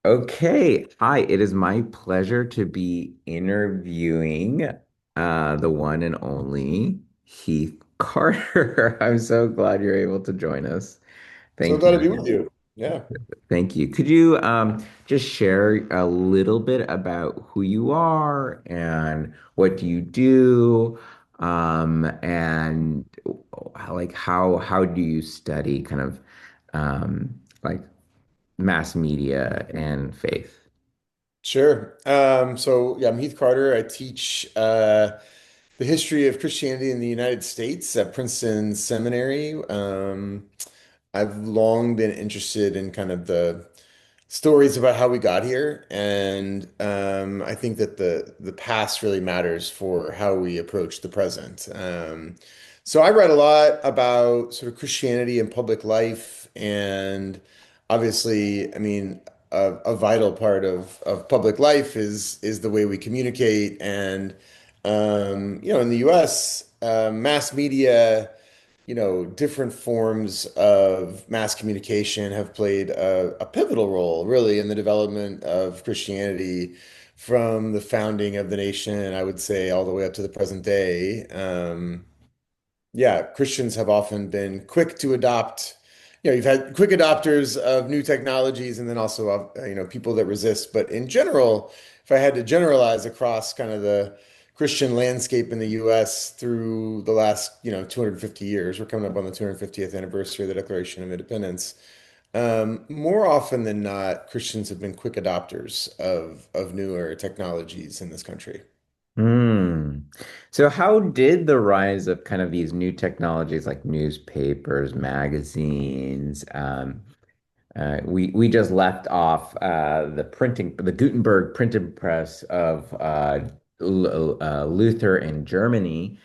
Okay. Hi, it is my pleasure to be interviewing the one and only Heath Carter. I'm so glad you're able to join us. So Thank glad to be with you. you. Yeah, Thank you. Could you just share a little bit about who you are and what do you do? And like how do you study kind of like mass media and faith? sure. So yeah, I'm Heath Carter. I teach the history of Christianity in the United States at Princeton Seminary. I've long been interested in kind of the stories about how we got here, and I think that the past really matters for how we approach the present. So I read a lot about sort of Christianity and public life, and obviously, I mean, a vital part of public life is the way we communicate, and in the U.S., mass media, different forms of mass communication have played a pivotal role, really, in the development of Christianity from the founding of the nation, I would say, all the way up to the present day. Yeah, Christians have often been quick to adopt. You've had quick adopters of new technologies and then also people that resist. But in general, if I had to generalize across kind of the Christian landscape in the US through the last, 250 years, we're coming up on the 250th anniversary of the Declaration of Independence. More often than not, Christians have been quick adopters of newer technologies in this country. Hmm. So how did the rise of kind of these new technologies like newspapers, magazines, we just left off the Gutenberg printing press of Luther in Germany,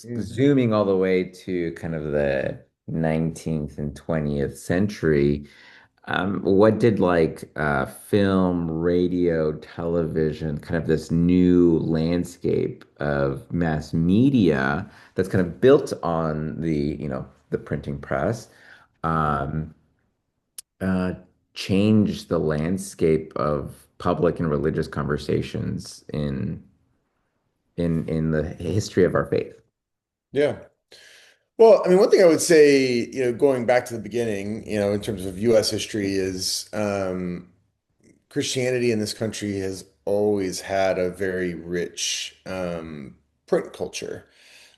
Mm. zooming all the way to kind of the 19th and 20th century. What did like film, radio, television, kind of this new landscape of mass media that's kind of built on the printing press, um, uh, change the landscape of public and religious conversations in the history of our faith? Yeah. Well, I mean, one thing I would say, going back to the beginning, in terms of U.S. history is Christianity in this country has always had a very rich print culture.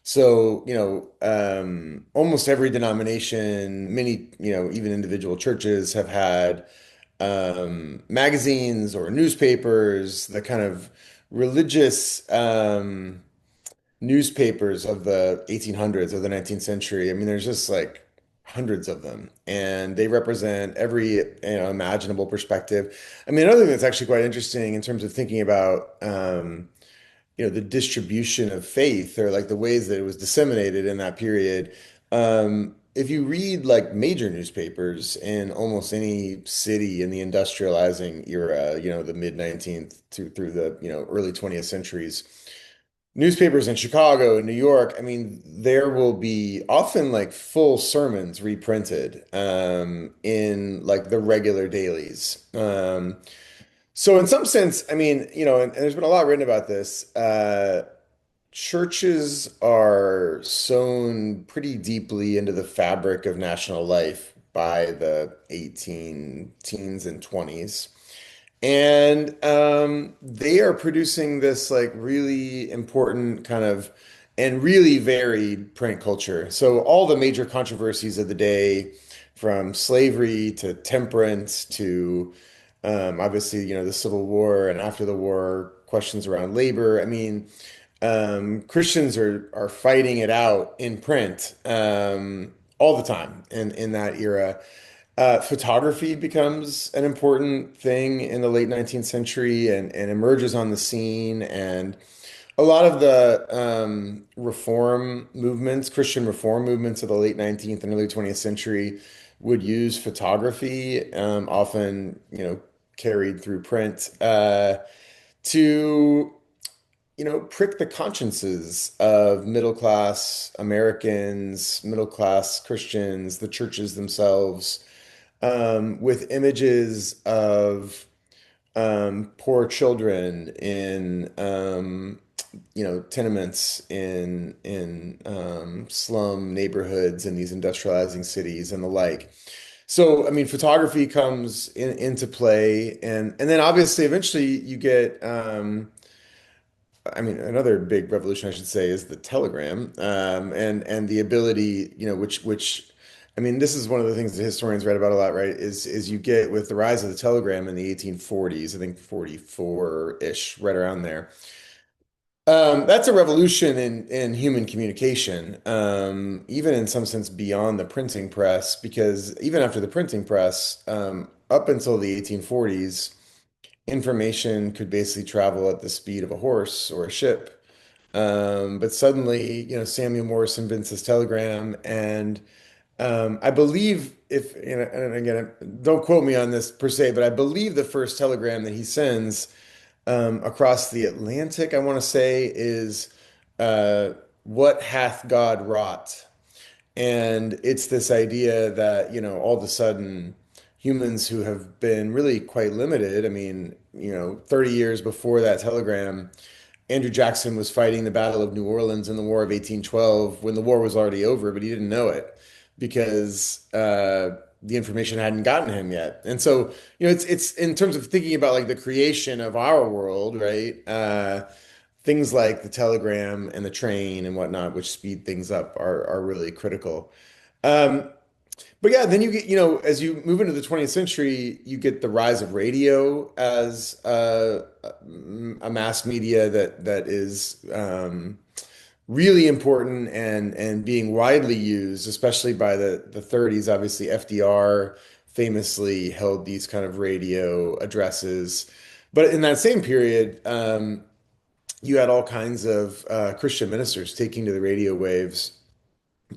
So, almost every denomination, many, even individual churches have had magazines or newspapers, the kind of religious newspapers of the 1800s or the 19th century. I mean, there's just like hundreds of them, and they represent every imaginable perspective. I mean, another thing that's actually quite interesting in terms of thinking about the distribution of faith or like the ways that it was disseminated in that period. If you read like major newspapers in almost any city in the industrializing era, the mid 19th to through the early 20th centuries, newspapers in Chicago and New York, I mean, there will be often like full sermons reprinted in like the regular dailies. So in some sense, I mean, and there's been a lot written about this. Churches are sewn pretty deeply into the fabric of national life by the 18 teens and 20s. And they are producing this like really important kind of and really varied print culture. So all the major controversies of the day, from slavery to temperance to obviously, the Civil War and after the war, questions around labor. I mean, Christians are fighting it out in print all the time in that era. Photography becomes an important thing in the late 19th century and emerges on the scene. And a lot of the reform movements, Christian reform movements of the late 19th and early 20th century would use photography, often, carried through print, to, prick the consciences of middle class Americans, middle class Christians, the churches themselves with images of poor children in tenements in slum neighborhoods in these industrializing cities and the like. So, I mean, photography comes into play, and then obviously, eventually, you get. I mean, another big revolution, I should say, is the telegram, and the ability, I mean, this is one of the things that historians read about a lot, right? Is you get with the rise of the telegram in the 1840s, I think 44-ish, right around there. That's a revolution in human communication, even in some sense beyond the printing press, because even after the printing press, up until the 1840s, information could basically travel at the speed of a horse or a ship. But suddenly, Samuel Morse invents this telegram, and I believe if, and again, don't quote me on this per se, but I believe the first telegram that he sends across the Atlantic, I want to say, is uh, "What hath God wrought?" And it's this idea that, all of a sudden, humans who have been really quite limited, I mean, 30 years before that telegram, Andrew Jackson was fighting the Battle of New Orleans in the War of 1812 when the war was already over, but he didn't know it because the information hadn't gotten to him yet. And so, it's in terms of thinking about like the creation of our world, right? Things like the telegram and the train and whatnot, which speed things up, are really critical. Um, but yeah, then you get, as you move into the 20th century, you get the rise of radio as a mass media that is really important and being widely used, especially by the 30s. Obviously, FDR famously held these kind of radio addresses. But in that same period, you had all kinds of Christian ministers taking to the radio waves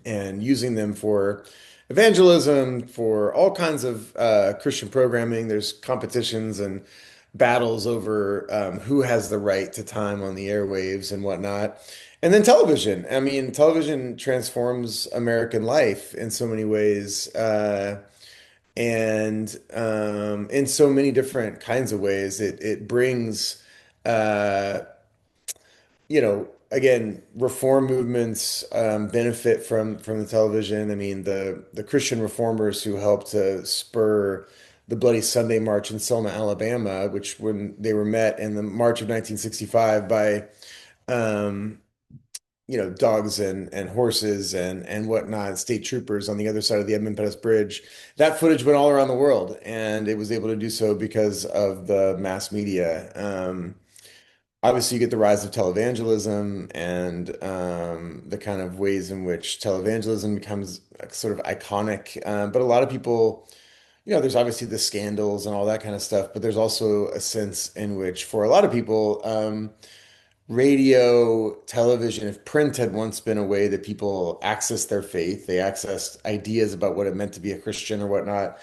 and using them for evangelism, for all kinds of Christian programming. There's competitions and battles over who has the right to time on the airwaves and whatnot. And then television. I mean, television transforms American life in so many ways, and in so many different kinds of ways. It brings uh, again, reform movements benefit from the television. I mean, the Christian reformers who helped to spur the Bloody Sunday March in Selma, Alabama, which when they were met in the March of 1965 by um, dogs and horses and whatnot, state troopers on the other side of the Edmund Pettus Bridge. That footage went all around the world, and it was able to do so because of the mass media. Obviously, you get the rise of televangelism and the kind of ways in which televangelism becomes sort of iconic. But a lot of people, there's obviously the scandals and all that kind of stuff, but there's also a sense in which, for a lot of people, radio, television, if print had once been a way that people accessed their faith, they accessed ideas about what it meant to be a Christian or whatnot.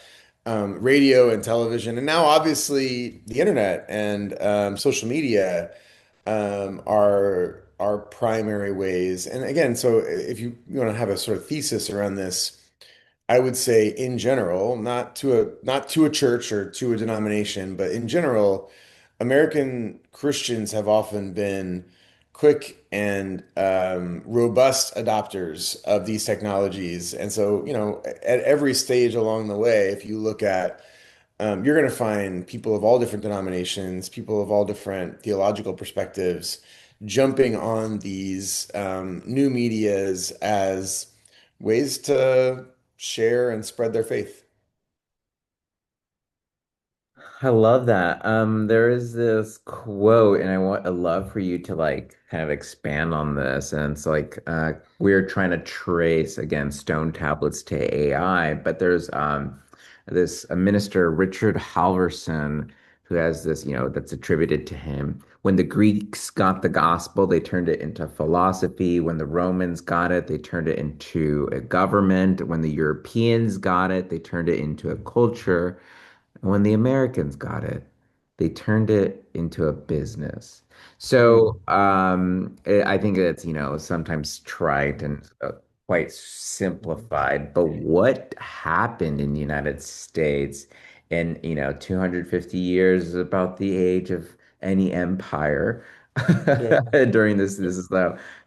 Radio and television, and now obviously the internet and social media are primary ways. And again, so if you want to have a sort of thesis around this, I would say in general, not to a church or to a denomination, but in general, American Christians have often been quick and robust adopters of these technologies. And so, at every stage along the way, if you look at you're going to find people of all different denominations, people of all different theological perspectives, jumping on these new medias as ways to share and spread their faith. I love that. There is this quote, and I'd love for you to like kind of expand on this. And it's like we're trying to trace again stone tablets to AI, but there's this a minister, Richard Halverson, who has this, that's attributed to him. When the Greeks got the gospel, they turned it into philosophy. When the Romans got it, they turned it into a government. When the Europeans got it, they turned it into a culture. When the Americans got it, they turned it into a business. Mm. So I think it's, sometimes trite and quite simplified. But what happened in the United States And 250 years is about the age of any empire. Yeah. During this is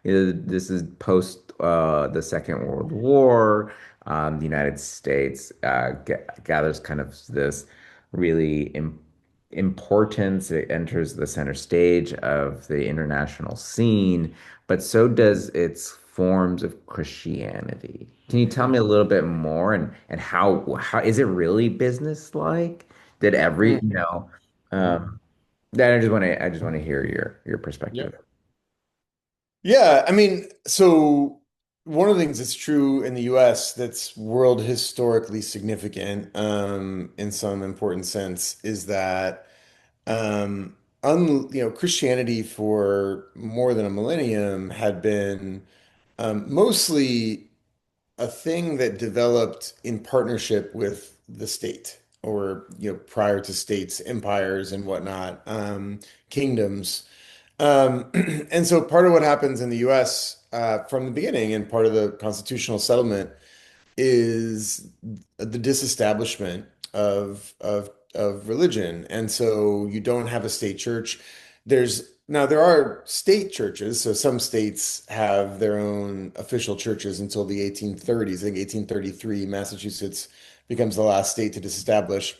this is post the Second World War. The United States gathers kind of this really importance. It enters the center stage of the international scene, but so does its forms of Christianity. Can you tell me a little bit more and how is it really business-like? Did every, Mhm. that I just want to hear your Yeah. perspective. Yeah, I mean, so one of the things that's true in the US that's world historically significant, in some important sense is that Christianity for more than a millennium had been mostly a thing that developed in partnership with the state, or prior to states, empires and whatnot, kingdoms. Um, and so part of what happens in the US from the beginning, and part of the constitutional settlement, is the disestablishment of religion. And so you don't have a state church. There are state churches, so some states have their own official churches until the 1830s. I think 1833, Massachusetts becomes the last state to disestablish.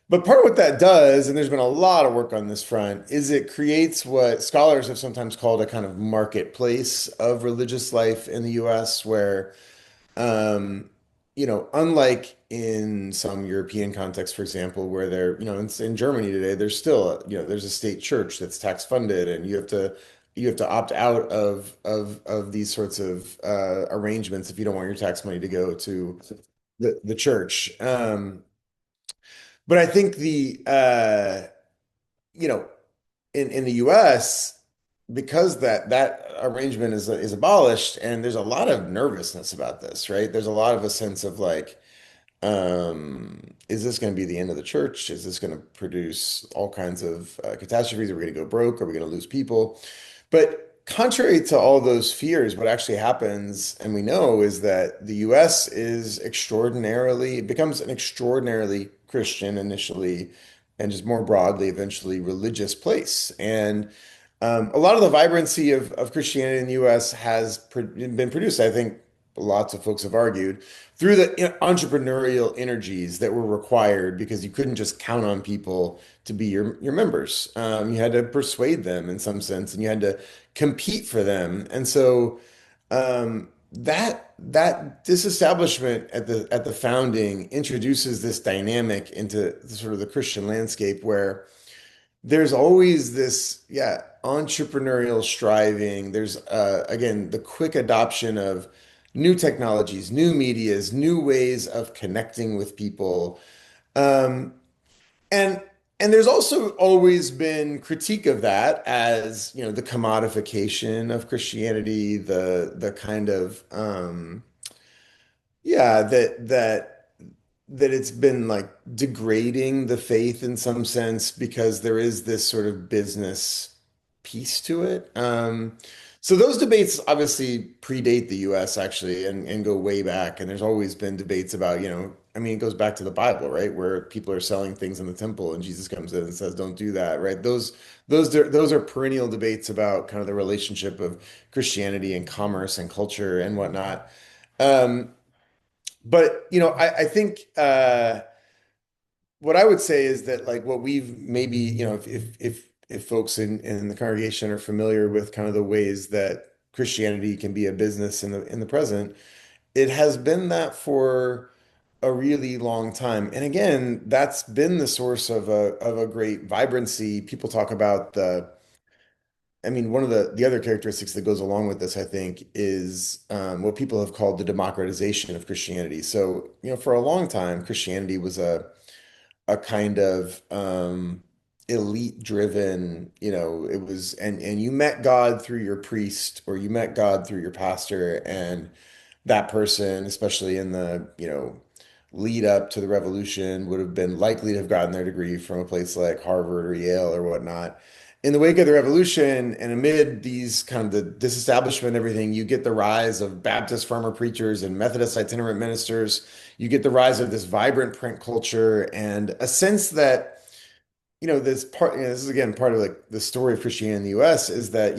But part of what that does, and there's been a lot of work on this front, is it creates what scholars have sometimes called a kind of marketplace of religious life in the US, where um, unlike in some European contexts, for example, where in Germany today, there's still, there's a state church that's tax funded, and you have to opt out of these sorts of arrangements if you don't want your tax money to go to the church. But I think you know, in the US, because that arrangement is abolished, and there's a lot of nervousness about this, right? There's a lot of a sense of like, is this going to be the end of the church? Is this going to produce all kinds of catastrophes? Are we going to go broke? Are we going to lose people? But contrary to all those fears, what actually happens, and we know, is that the US it becomes an extraordinarily Christian initially, and just more broadly, eventually religious place. And a lot of the vibrancy of Christianity in the US has been produced, I think lots of folks have argued, through the entrepreneurial energies that were required, because you couldn't just count on people to be your members. You had to persuade them in some sense, and you had to compete for them. And so that disestablishment at the founding introduces this dynamic into sort of the Christian landscape, where there's always this, yeah, entrepreneurial striving. There's again the quick adoption of new technologies, new medias, new ways of connecting with people. Um, and and there's also always been critique of that, as the commodification of Christianity, the kind of yeah, that it's been like degrading the faith in some sense, because there is this sort of business piece to it. So those debates obviously predate the US, actually, and go way back. And there's always been debates about, I mean, it goes back to the Bible, right? Where people are selling things in the temple, and Jesus comes in and says, don't do that, right? Those are perennial debates about kind of the relationship of Christianity and commerce and culture and whatnot. Um, but I think what I would say is that, like, what we've maybe, if folks in the congregation are familiar with kind of the ways that Christianity can be a business in the present, it has been that for a really long time. And again, that's been the source of a great vibrancy. People talk about I mean, one of the other characteristics that goes along with this, I think, is what people have called the democratization of Christianity. So, for a long time, Christianity was a kind of elite driven, it was, and you met God through your priest, or you met God through your pastor, and that person, especially in the, lead up to the revolution, would have been likely to have gotten their degree from a place like Harvard or Yale or whatnot. in the wake of the revolution and amid these kind of the disestablishment and everything, you get the rise of Baptist farmer preachers and Methodist itinerant ministers. You get the rise of this vibrant print culture and a sense that, this part, this is again part of like the story of Christianity in the US is that,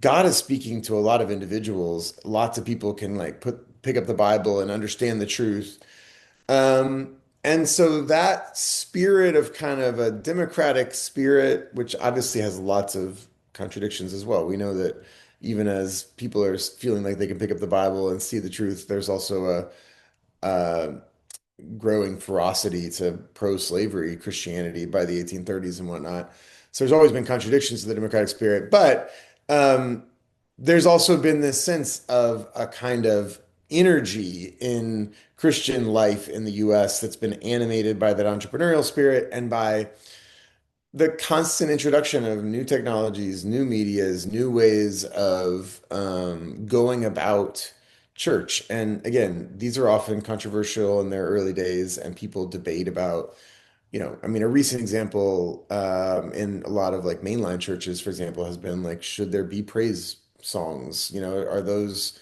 God is speaking to a lot of individuals. Lots of people can like pick up the Bible and understand the truth. And so that spirit of kind of a democratic spirit, which obviously has lots of contradictions as well. We know that even as people are feeling like they can pick up the Bible and see the truth, there's also a growing ferocity to pro-slavery Christianity by the 1830s and whatnot. So there's always been contradictions to the democratic spirit, but um, there's also been this sense of a kind of energy in Christian life in the US that's been animated by that entrepreneurial spirit and by the constant introduction of new technologies, new medias, new ways of going about church. And again, these are often controversial in their early days, and people debate about, I mean, a recent example in a lot of like mainline churches, for example, has been like, should there be praise songs? Are those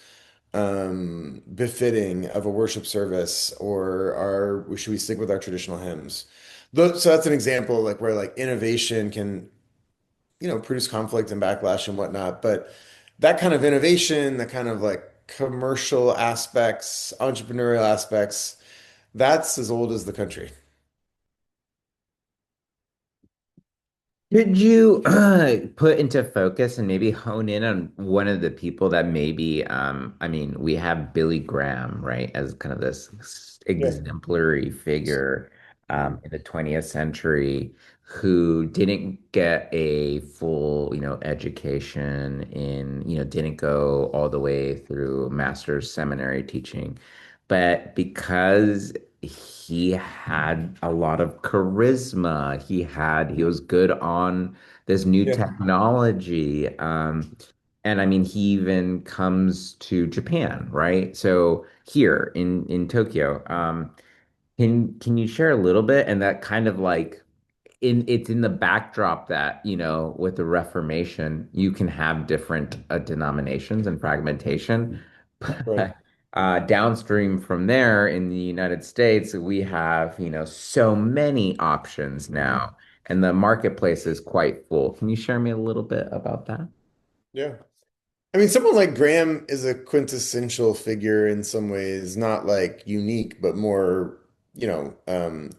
befitting of a worship service, or should we stick with our traditional hymns? So that's an example like where like innovation can, produce conflict and backlash and whatnot. But that kind of innovation, the kind of like commercial aspects, entrepreneurial aspects, that's as old as the country. Could you put into focus and maybe hone in on one of the people that maybe, I mean, we have Billy Graham, right, as kind of this Yeah. exemplary figure in the 20th century who didn't get a full, education didn't go all the way through master's seminary teaching. But because he had a lot of charisma. He was good on this new Yeah. technology. And I mean, he even comes to Japan, right? So here in Tokyo, can you share a little bit? And that kind of like it's in the backdrop that, with the Reformation, you can have different denominations and fragmentation. Right. But downstream from there in the United States, we have, so many options Mhm. now, and the marketplace is quite full. Can you share me a little bit about that? Yeah. I mean, someone like Graham is a quintessential figure in some ways, not like unique, but more,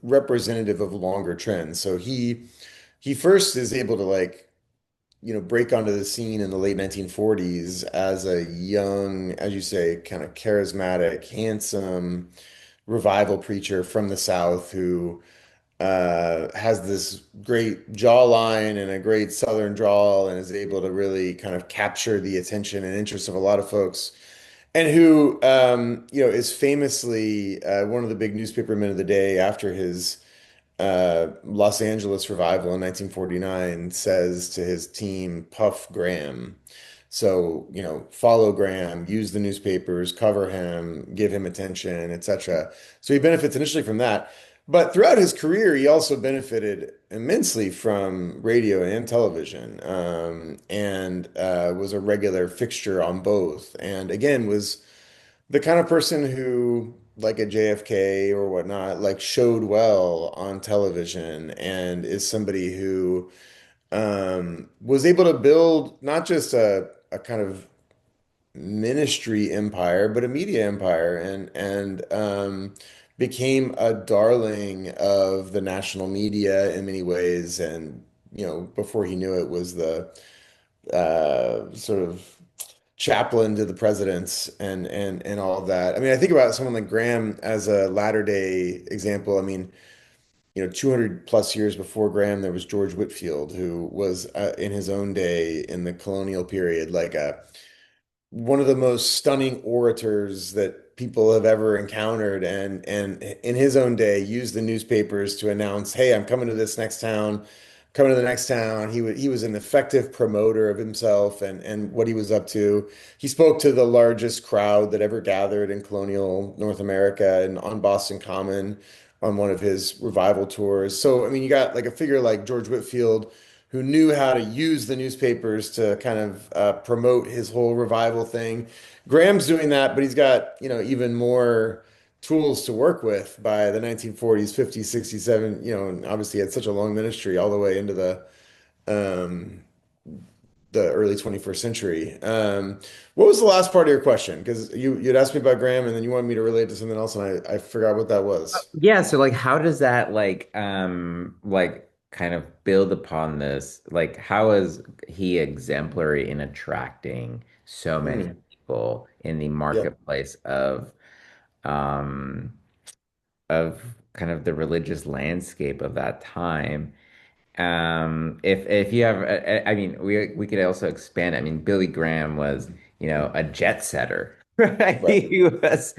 representative of longer trends. So he first is able to like, break onto the scene in the late 1940s as a young, as you say, kind of charismatic, handsome revival preacher from the South who has this great jawline and a great Southern drawl and is able to really kind of capture the attention and interest of a lot of folks. And who, is famously one of the big newspaper men of the day after his Los Angeles revival in 1949 says to his team, Puff Graham. So, follow Graham, use the newspapers, cover him, give him attention, etc. So he benefits initially from that. But throughout his career, he also benefited immensely from radio and television, and was a regular fixture on both. And again, was the kind of person who, like a JFK or whatnot, like showed well on television and is somebody who was able to build not just a kind of ministry empire, but a media empire and became a darling of the national media in many ways. And, before he knew it, was the sort of chaplain to the presidents and all of that. I mean, I think about someone like Graham as a latter day example. I mean, 200 plus years before Graham, there was George Whitefield, who was in his own day in the colonial period, like a one of the most stunning orators that people have ever encountered, and in his own day used the newspapers to announce, "Hey, I'm coming to this next town, coming to the next town." He was an effective promoter of himself and what he was up to. He spoke to the largest crowd that ever gathered in colonial North America and on Boston Common on one of his revival tours. So, I mean, you got like a figure like George Whitefield, who knew how to use the newspapers to kind of promote his whole revival thing. Graham's doing that, but he's got, even more tools to work with by the 1940s, 50s, 60s, 70s, and obviously he had such a long ministry all the way into um, the early 21st century. What was the last part of your question? Because you'd asked me about Graham and then you wanted me to relate to something else, and I forgot what that was. Yeah, so like how does that like kind of build upon this? Like how is he exemplary in attracting so many Hmm. people in the Yeah, marketplace um of kind of the religious landscape of that time? If you have, I mean, we could also expand. I mean, Billy Graham was, a jet setter, right? right. He was,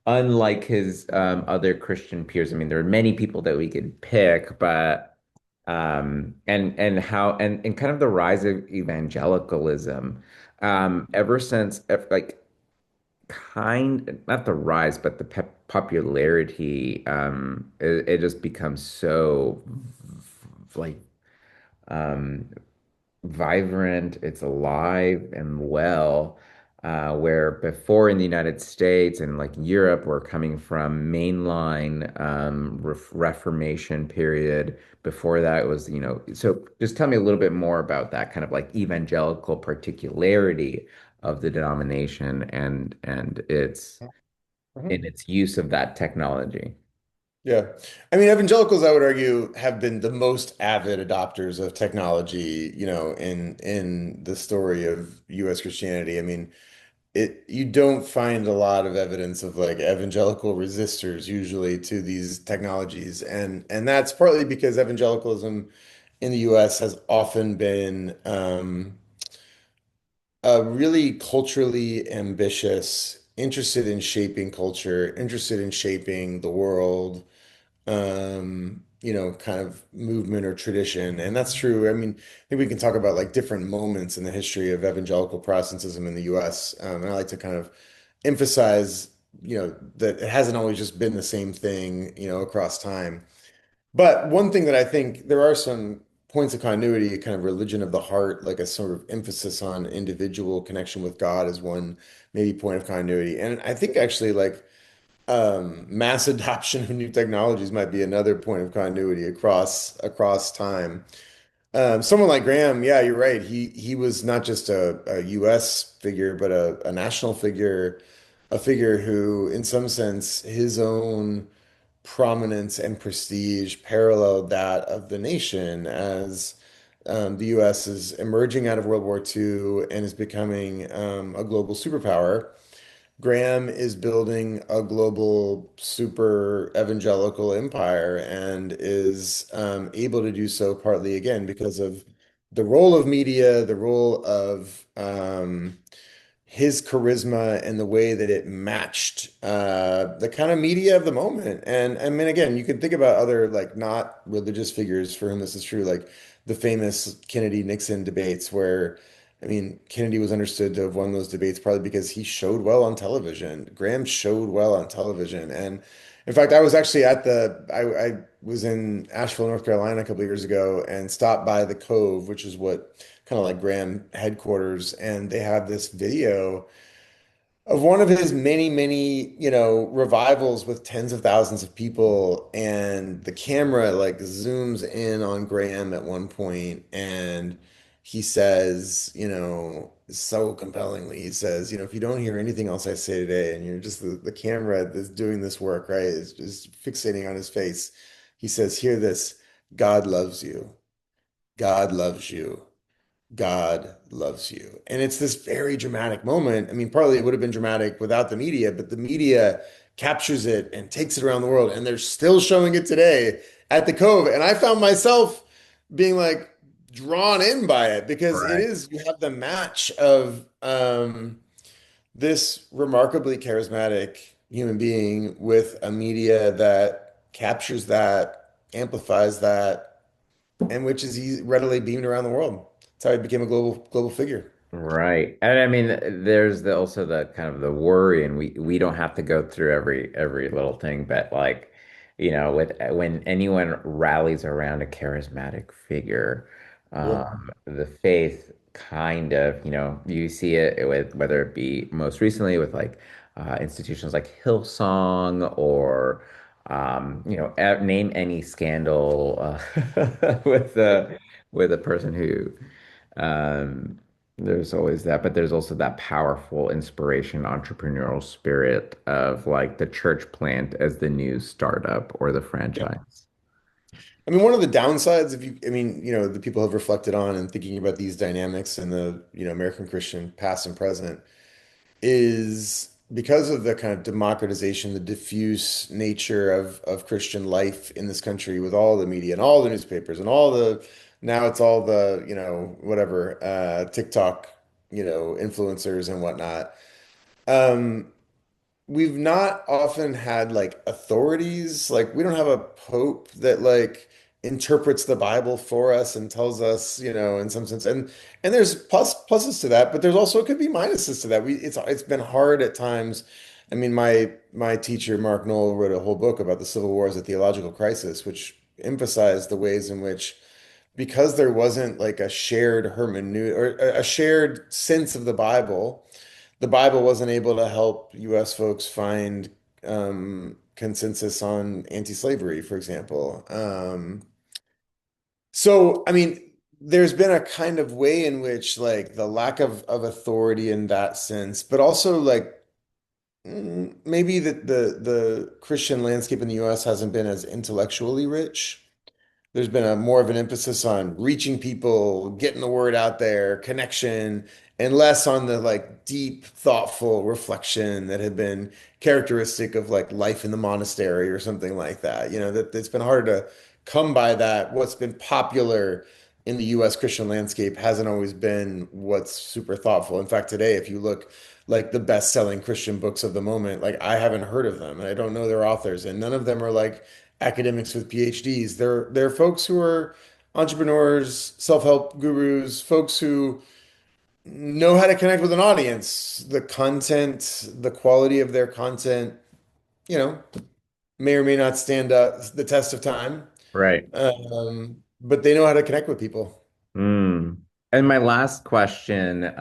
unlike his other Christian peers. I mean, there are many people that we could pick, but and how and kind of the rise of evangelicalism, ever since like not the rise, but the popularity, it just becomes so like um, vibrant, it's alive and well. Where before in the United States and like Europe, we're coming from mainline Reformation period. Before that was, so just tell me a little bit more about that kind of like evangelical particularity of the denomination and its in Mhm. its use of that technology. Yeah. I mean, evangelicals, I would argue, have been the most avid adopters of technology, in the story of US Christianity. I mean, you don't find a lot of evidence of like evangelical resistors usually to these technologies. And that's partly because evangelicalism in the US has often been really culturally ambitious, interested in shaping culture, interested in shaping the world, kind of movement or tradition. And that's true. I mean, I think we can talk about like different moments in the history of evangelical Protestantism in the US. And I like to kind of emphasize, that it hasn't always just been the same thing, across time. But one thing that I think there are some points of continuity, kind of religion of the heart, like a sort of emphasis on individual connection with God is one maybe point of continuity. And I think actually like mass adoption of new technologies might be another point of continuity across time. Someone like Graham, yeah, you're right. He was not just a U.S. figure, but a national figure, a figure who, in some sense, his own prominence and prestige paralleled that of the nation as the U.S. is emerging out of World War II and is becoming a global superpower. Graham is building a global super evangelical empire and is able to do so partly again because of the role of media, the role of his charisma and the way that it matched the kind of media of the moment. And I mean, again, you can think about other like not religious figures for whom this is true, like the famous Kennedy-Nixon debates, where I mean, Kennedy was understood to have won those debates probably because he showed well on television. Graham showed well on television. And in fact, I was actually I was in Asheville, North Carolina a couple of years ago and stopped by the Cove, which is what kind of like Graham headquarters, and they have this video of one of his many, many, revivals with tens of thousands of people, and the camera like zooms in on Graham at one point, and he says, so compellingly, he says, if you don't hear anything else I say today, and you're just the camera that's doing this work, right, is just fixating on his face, he says, hear this, God loves you. God loves you. God loves you. And it's this very dramatic moment. I mean, partly it would have been dramatic without the media, but the media captures it and takes it around the world. And they're still showing it today at the Cove. And I found myself being like drawn in by it because it Right. is, you have the match of this remarkably charismatic human being with a media that captures that, amplifies that, and which is readily beamed around the world. That's how he became a global figure. Right. And I mean, there's also the kind of the worry, and we don't have to go through every little thing, but like with when anyone rallies around a charismatic figure, Sure. the faith kind of, you see it with whether it be most recently with like institutions like Hillsong or name any scandal with a person who um, there's always that, but there's also that powerful inspiration, entrepreneurial spirit of like the church plant as the new startup or the Yeah. franchise. I mean, one of the downsides, if you, I mean, the people have reflected on and thinking about these dynamics in the, American Christian past and present is because of the kind of democratization, the diffuse nature of Christian life in this country with all the media and all the newspapers and now it's all the, whatever, TikTok, influencers and whatnot. Um, we've not often had like authorities, like we don't have a pope that like interprets the Bible for us and tells us, in some sense. And there's pluses to that, but there's also it could be minuses to that. It's been hard at times. I mean, my teacher, Mark Knoll, wrote a whole book about the Civil War as a theological crisis, which emphasized the ways in which because there wasn't like a shared hermeneutic or a shared sense of the Bible wasn't able to help US folks find consensus on anti-slavery, for example. So, I mean, there's been a kind of way in which like the lack of authority in that sense, but also like maybe the Christian landscape in the US hasn't been as intellectually rich. There's been a more of an emphasis on reaching people, getting the word out there, connection, and less on the like deep, thoughtful reflection that had been characteristic of like life in the monastery or something like that. That it's been harder to come by that. What's been popular in the US Christian landscape hasn't always been what's super thoughtful. In fact, today, if you look like the best-selling Christian books of the moment, like I haven't heard of them and I don't know their authors, and none of them are like academics with PhDs. They're folks who are entrepreneurs, self-help gurus, folks who know how to connect with an audience. The content, the quality of their content, you know, may or may not stand the test of time. Right. But they know how to connect with people. Mm. And my last question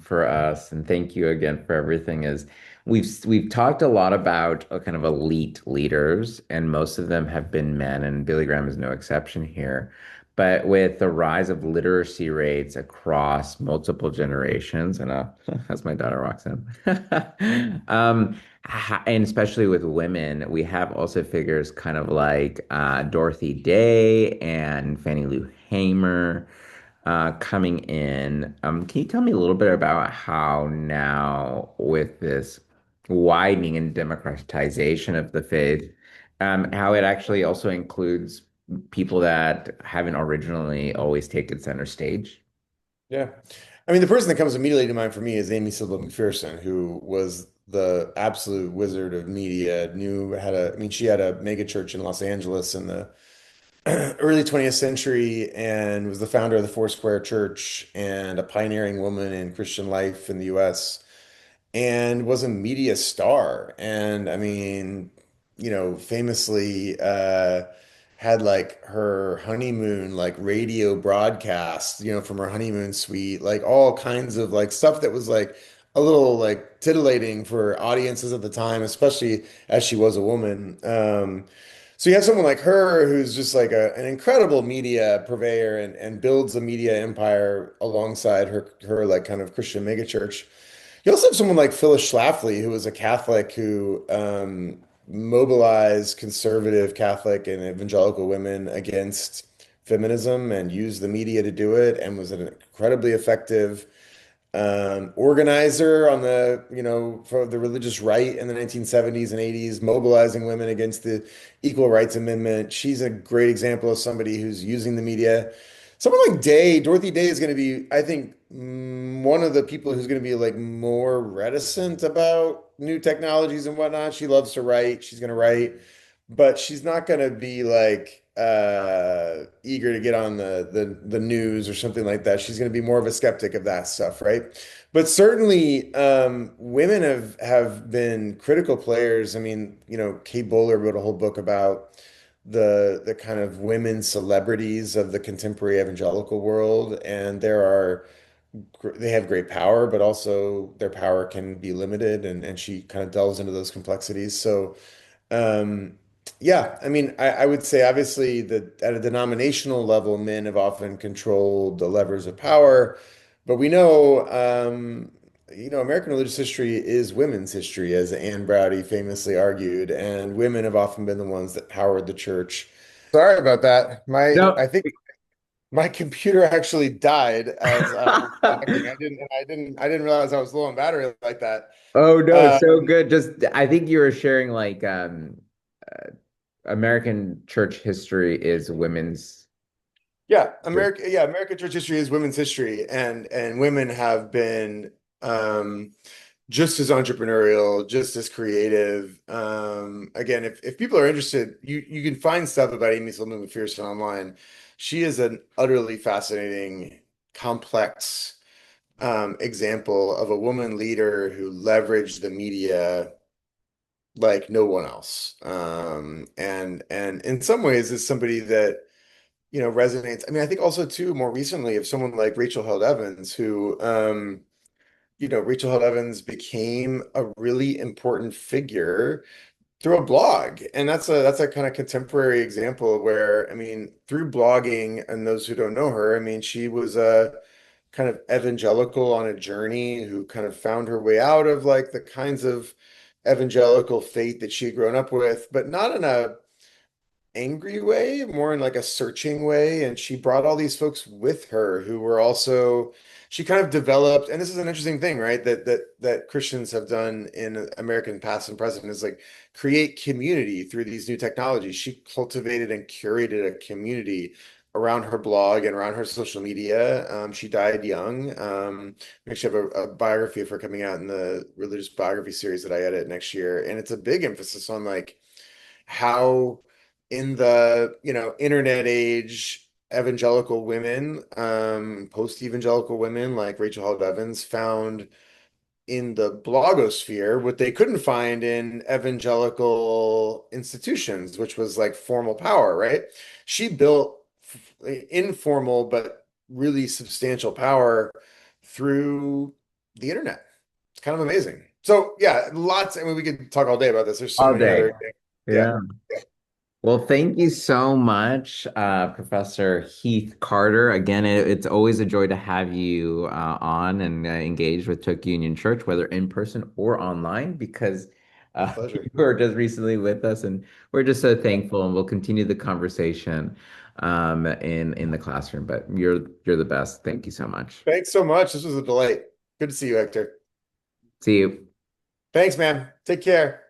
for us, and thank you again for everything, is we've talked a lot about kind of elite leaders, and most of them have been men, and Billy Graham is no exception here. But with the rise of literacy rates across multiple generations, and as my daughter walks in, and especially with women, we have also figures kind of like Dorothy Day and Fannie Lou Hamer coming in. Can you tell me a little bit about how now, with this widening and democratization of the faith, how it actually also includes people that haven't originally always taken center stage? Yeah. I mean, the person that comes immediately to mind for me is Amy Sybil McPherson, who was the absolute wizard of media, I mean, she had a mega church in Los Angeles in the early 20th century and was the founder of the Foursquare Church and a pioneering woman in Christian life in the US and was a media star. And I mean, famously had like her honeymoon, like radio broadcast, from her honeymoon suite, like all kinds of like stuff that was like a little like titillating for audiences at the time, especially as she was a woman. So you have someone like her who's just like an incredible media purveyor and builds a media empire alongside her like kind of Christian megachurch. You also have someone like Phyllis Schlafly, who was a Catholic who mobilized conservative Catholic and evangelical women against feminism and used the media to do it and was an incredibly effective organizer on for the religious right in the 1970s and 80s, mobilizing women against the Equal Rights Amendment. She's a great example of somebody who's using the media. Someone like Dorothy Day is going to be, I think, one of the people who's going to be like more reticent about new technologies and whatnot. She loves to write. She's going to write, but she's not going to be like eager to get on the news or something like that. She's going to be more of a skeptic of that stuff, right? But certainly, women have been critical players. I mean, Kate Bowler wrote a whole book about the kind of women celebrities of the contemporary evangelical world, and they have great power, but also their power can be limited, and she kind of delves into those complexities. So. Um, yeah, I mean, I would say obviously that at a denominational level, men have often controlled the levers of power, but we know, American religious history is women's history, as Anne Browdy famously argued, and women have often been the ones that powered the church. Sorry about that. No. I think my computer actually died as I was talking. I didn't realize I was low on battery like that. Oh no, Uh, so good. Just I think you were sharing like uh, American church history is women's history. American church history is women's history, and women have been um, just as entrepreneurial, just as creative. Again, if people are interested, you can find stuff about Amy Sullivan McPherson online. She is an utterly fascinating, complex example of a woman leader who leveraged the media like no one else. And in some ways is somebody that resonates. I mean, I think also too, more recently of someone like Rachel Held Evans, who Rachel Held Evans became a really important figure through a blog. And that's a kind of contemporary example where, I mean, through blogging, and those who don't know her, I mean, she was a kind of evangelical on a journey who kind of found her way out of like the kinds of evangelical faith that she had grown up with, but not in a angry way, more in like a searching way. And she brought all these folks with her who were also, she kind of developed, and this is an interesting thing, right? That Christians have done in American past and present is like create community through these new technologies. She cultivated and curated a community around her blog and around her social media. She died young. We actually have a biography of her coming out in the religious biography series that I edit next year. And it's a big emphasis on like how in the internet age evangelical women, post-evangelical women like Rachel Held Evans found in the blogosphere what they couldn't find in evangelical institutions, which was like formal power, right? She built informal but really substantial power through the internet. It's kind of amazing. So yeah, lots. I mean, we could talk all day about this. There's so All many day. other. Yeah. Yeah. Well, thank you so much, Professor Heath Carter. Again, it's always a joy to have you on and engage with Took Union Church, whether in person or online, because you Pleasure. were just recently with us, and we're just so thankful, and we'll continue the conversation in the classroom. But you're the best. Thank you so much. Thanks so much. This was a delight. Good to see you, Hector. See you. Thanks, man. Take care.